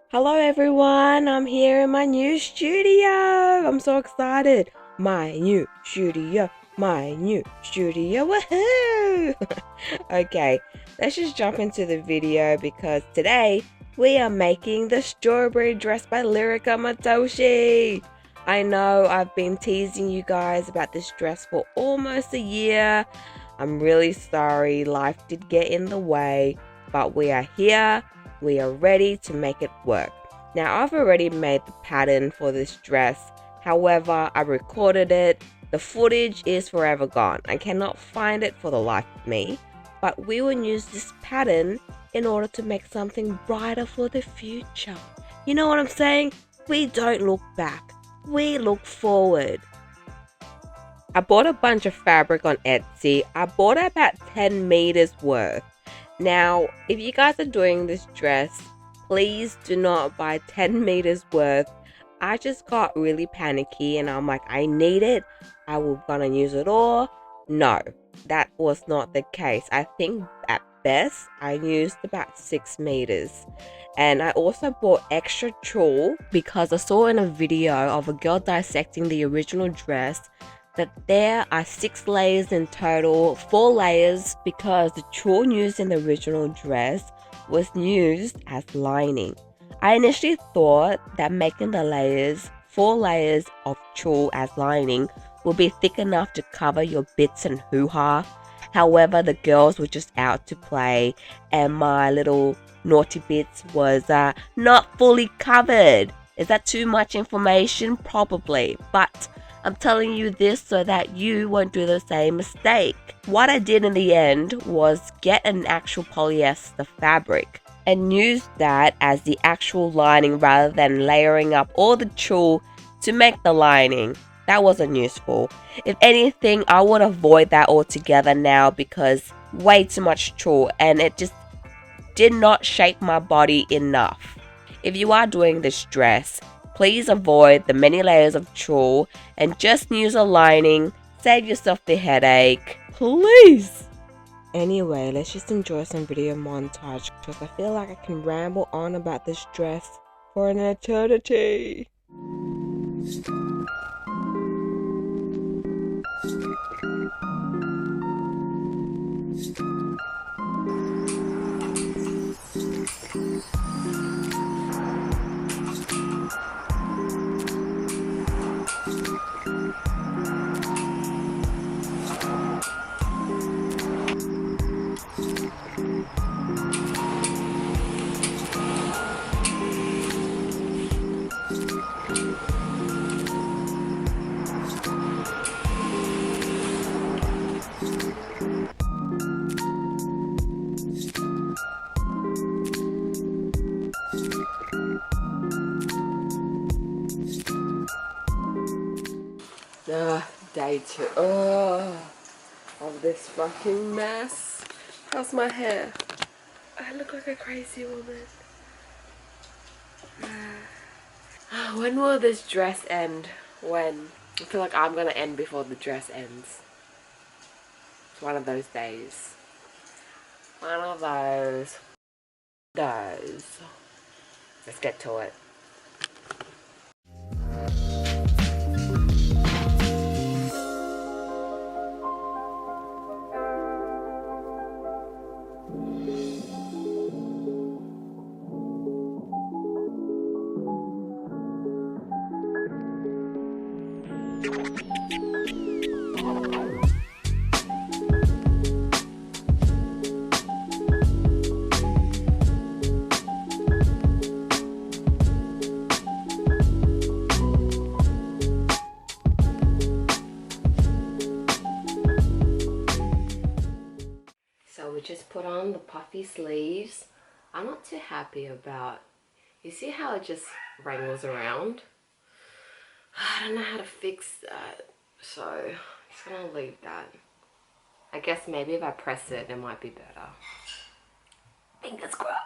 Hello everyone, I'm here in my new studio. I'm so excited. My new studio, woohoo! Okay, let's just jump into the video because today we are making the strawberry dress by Lirika Matoshi. I know I've been teasing you guys about this dress for almost a year. I'm really sorry, life did get in the way, but we are here. We are ready to make it work. Now I've already made the pattern for this dress. However, I recorded it. The footage is forever gone. I cannot find it for the life of me. But we will use this pattern in order to make something brighter for the future. You know what I'm saying? We don't look back. We look forward. I bought a bunch of fabric on Etsy. I bought about 10 meters worth. Now, if you guys are doing this dress, please do not buy 10 meters worth. I just got really panicky and I'm like, I need it. I was gonna use it all. No, that was not the case. I think at best I used about 6 meters. And I also bought extra tulle because I saw in a video of a girl dissecting the original dress that there are 6 layers in total, 4 layers because the tulle used in the original dress was used as lining. I initially thought that making the layers, 4 layers of tulle as lining would be thick enough to cover your bits and hoo-ha. However, the girls were just out to play and my little naughty bits was not fully covered. Is that too much information? Probably, but I'm telling you this so that you won't do the same mistake. What I did in the end was get an actual polyester fabric and use that as the actual lining rather than layering up all the tulle to make the lining. That wasn't useful. If anything, I would avoid that altogether now because way too much tulle and it just did not shape my body enough. If you are doing this dress, please avoid the many layers of tulle and just use a lining. Save yourself the headache, please. Anyway, let's just enjoy some video montage because I feel like I can ramble on about this dress for an eternity. Day 2 of this fucking mess. How's my hair? I look like a crazy woman. When will this dress end? When? I feel like I'm gonna end before the dress ends. It's one of those days. One of those. Let's get to it. So we just put on the puffy sleeves. I'm not too happy about, you see how it just wrangles around? I don't know how to fix that, so I'm just gonna leave that. I guess maybe if I press it, it might be better. Fingers crossed.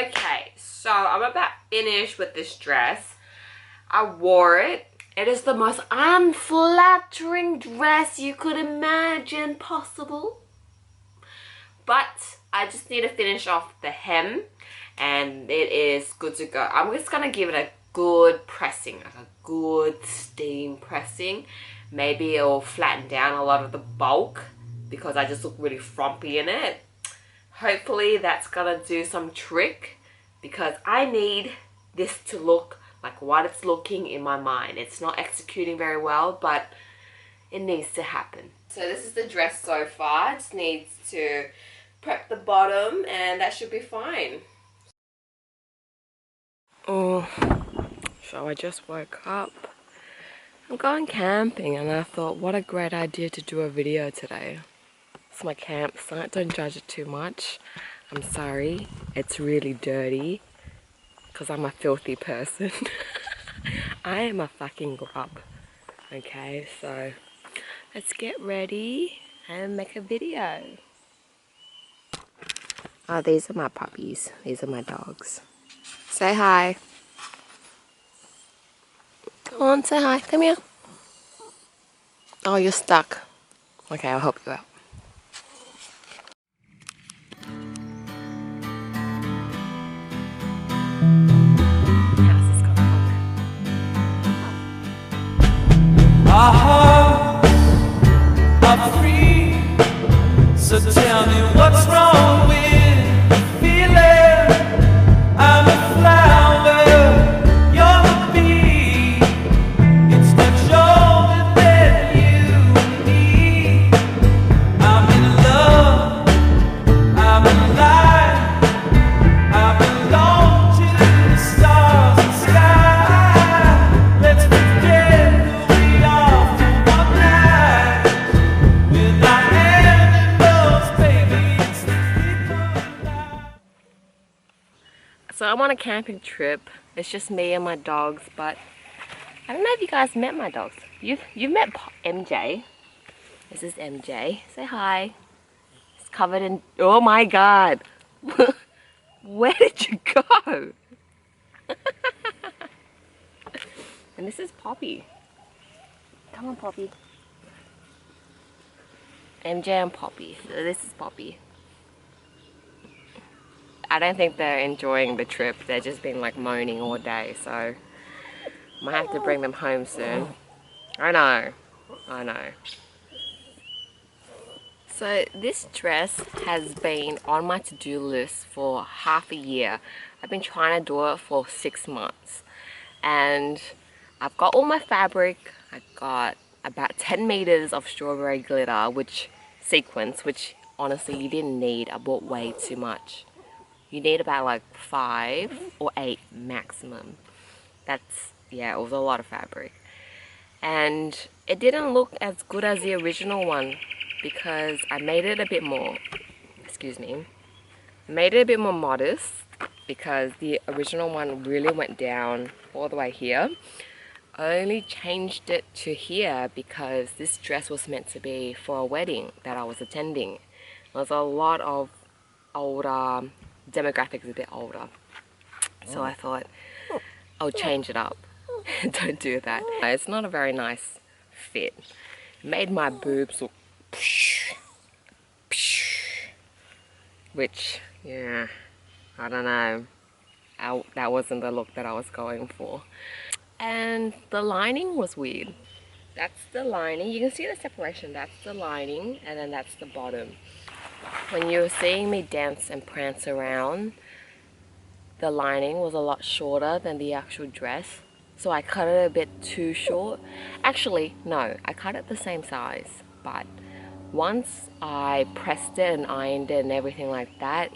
Okay, so I'm about finished with this dress. I wore it. It is the most unflattering dress you could imagine possible. But I just need to finish off the hem and it is good to go. I'm just gonna give it a good pressing, like a good steam pressing. Maybe it'll flatten down a lot of the bulk because I just look really frumpy in it. Hopefully that's gonna do some trick because I need this to look like what it's looking in my mind. It's not executing very well, but it needs to happen. So this is the dress so far. It just needs to prep the bottom and that should be fine. Oh, so I just woke up. I'm going camping and I thought what a great idea to do a video today. It's my campsite, don't judge it too much. I'm sorry, it's really dirty because I'm a filthy person. I am a fucking grub. Okay, so let's get ready and make a video. Oh, these are my puppies. These are my dogs. Say hi. Come on, say hi. Come here. Oh, you're stuck. Okay, I'll help you out. How's this going? Our hearts are free, so tell me what's wrong with the feeling. I'm a flower, you're the bee. It's much older than you and me. I'm in love, I'm alive, I belong to the stars and sky. Let's pretend who we are for one night. Without animals, baby, it's the people alive. So I'm on a camping trip. It's just me and my dogs, but I don't know if you guys met my dogs. You've met MJ. This is MJ. Say hi. It's covered in... Oh my god. Where did you go? And this is Poppy. Come on, Poppy. MJ and Poppy. So this is Poppy. I don't think they're enjoying the trip. They're just been like moaning all day, so I might have to bring them home soon. I know. I know. So this dress has been on my to-do list for half a year. I've been trying to do it for 6 months. And I've got all my fabric. I got about 10 meters of strawberry glitter, which sequins, which honestly you didn't need. I bought way too much. You need about like 5 or 8 maximum. That's, yeah, it was a lot of fabric. And it didn't look as good as the original one because I made it a bit more, excuse me, made it a bit more modest because the original one really went down all the way here. I only changed it to here because this dress was meant to be for a wedding that I was attending. There's a lot of older demographics, a bit older, so I thought I'll change it up. Don't do that. It's not a very nice fit. It made my boobs look which, yeah, I don't know, that wasn't the look that I was going for. And the lining was weird. That's the lining. You can see the separation. That's the lining and then that's the bottom. When you were seeing me dance and prance around, the lining was a lot shorter than the actual dress. So I cut it a bit too short. Actually, no, I cut it the same size. But once I pressed it and ironed it and everything like that,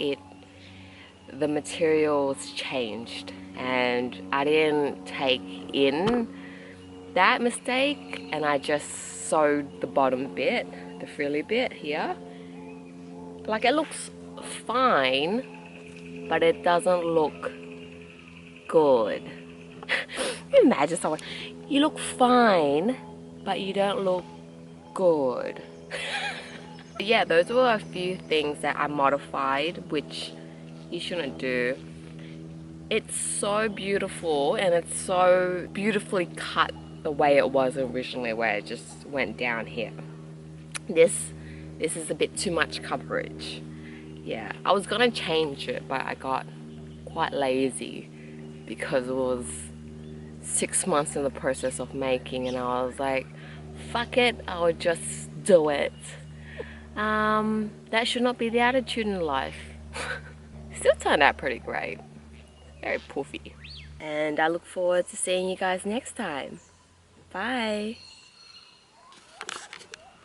the materials changed. And I didn't take in that mistake. And I just sewed the bottom bit, the frilly bit here. Like it looks fine, but it doesn't look good. Imagine someone, you look fine, but you don't look good. Yeah, those were a few things that I modified, which you shouldn't do. It's so beautiful, and it's so beautifully cut the way it was originally, where it just went down here. This is a bit too much coverage. Yeah, I was gonna change it, but I got quite lazy because it was 6 months in the process of making, and I was like, fuck it, I would just do it. That should not be the attitude in life. Still turned out pretty great. Very poofy. And I look forward to seeing you guys next time. Bye.